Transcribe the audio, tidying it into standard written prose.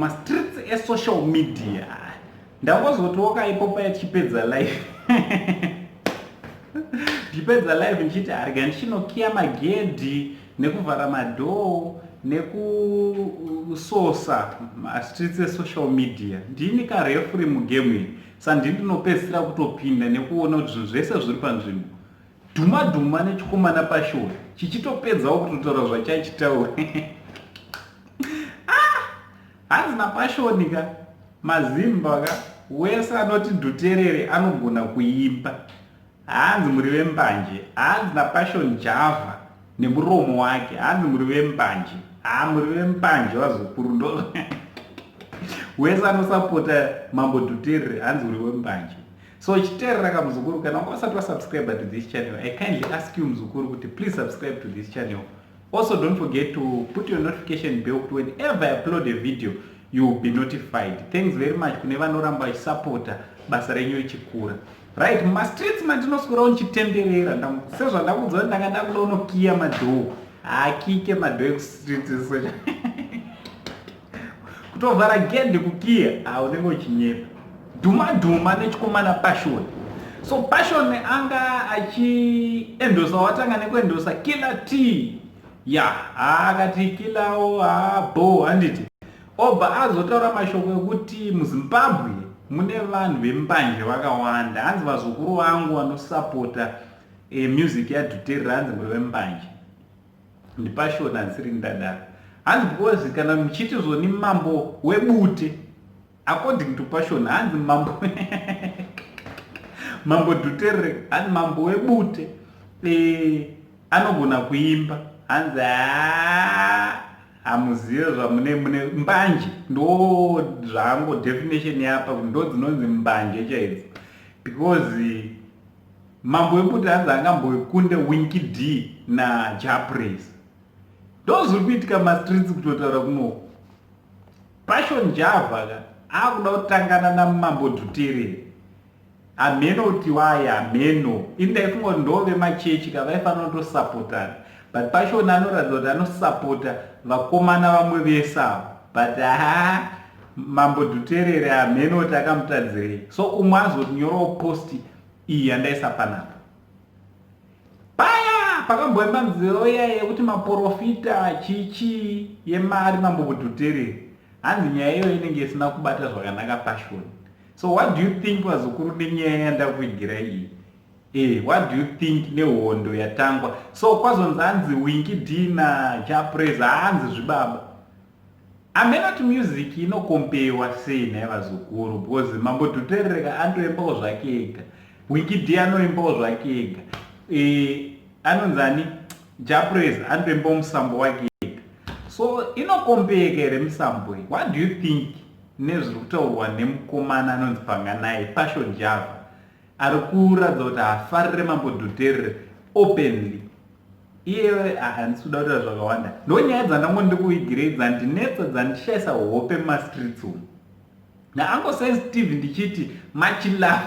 mumastreets esocial media. Ndakozotoka ipopa yachipedza live ndipedza live ndichiti arga ndichinokiya magedhi nekuvhara madhoo nekusosa mastreets esocial media. Ndini karefuri mugame iyi, sandini ndinopedzisira kutopinda nekuona kuti zvinhu zvese zviri panzvimbo. Dhuma nechikomana pashori chichitopedzawo kutotaura zvachachitaura. Hanzi napashoni ka mazimba ka wese anoti dhuterere anogona kuimba. Hanzi muri vembanje, hanzi napashoni java nemuromo wake, hanzi muri vembanje. Muri vembanje wazukuru ndo wese anosapota mambo dhuterere hanzi uri wembanje. So chiterera kamuzukuru, kana ukasati wasubscribe to this channel, I kindly ask you muzukuru kuti please subscribe to this channel. Also don't forget to put your notification bell to whenever I upload a video you will be notified. Thanks very much kune vanoramba vachisapota basa renyu richikura. Right, mastreets mandinoswera nchitenderera sezvo ndakudza kuti ndanga ndakuda unokiya madhoo akike madhoo ekustreets kutovhara gedhi kukiya unenge uchinyepa. Dhuma nechikomana Passion. So Passion anga achiendosa watanga nekuendosa Killer T. Akati kilawo bo handiti. Obva azotaura mashoko ekuti muZimbabwe mune vanhu vembanje vakawanda. Hanzi vazukuru vangu vanosapota music yadhuterere hanzi muri vembanje. NdiPassion hansiri ndadaro. Hanzi because kana muchiti zvoni mambo webute, according to Passion, hanzi mambo dhuterere, hanzi mambo webute anogona kuimba. Hanzi hamuzive zvamune mbanje ndo zvango definition yapa ndo dzinonzi mbanje chaidzo, because mambo webute hanzi angambokunde Winky D naJapraise. Ndo zviri kuitika mastreets kutotaura kunoko. Passion Java akuda kutangana namambo dhuterere. Ameno kuti waya ameno indaifunga kuti ndove machechi kavaifanira kutosapotana, but Passion anoratidza kuti anosapota vakomana vamwe vese avo, but mambo dhuterere ameno kuti akamutadzirei. So umwe azotinyorawo posti iyi yandaisa panapa. Paya pakamboemba nzero iya yekuti maprofita chichi yemari mambo dhuterere, hanzi nyaya iyo inenge isina kubata zvakanaka Passion. So what do you think vazukuru nenyaya yandakuigira iyi? What do you think nehondo yatangwa? So kwazonzi hanzi Winky D naJapraise hanzi zvibaba. Amenoti music inokompewa sei naye vazukuru, because mambo dhuterere anoimbawo zvake ega, Winky D anoimbawo zvake ega, anonzani Japraise anoimbawo musambo wake ega. So inokompeka here musambo iyi. What do you think nezviri kutaurwa nemukomana anonzi Panganai Passion Java ari kuratidza kuti haafarire mambo dhuterere openly? Iye handisi kuda kutaura zvakawanda, ndonyaya dzandangondirikuigirei dzandinetsa dzandishaisa hope mumastreets umu. Naango sensitive ndichiti much love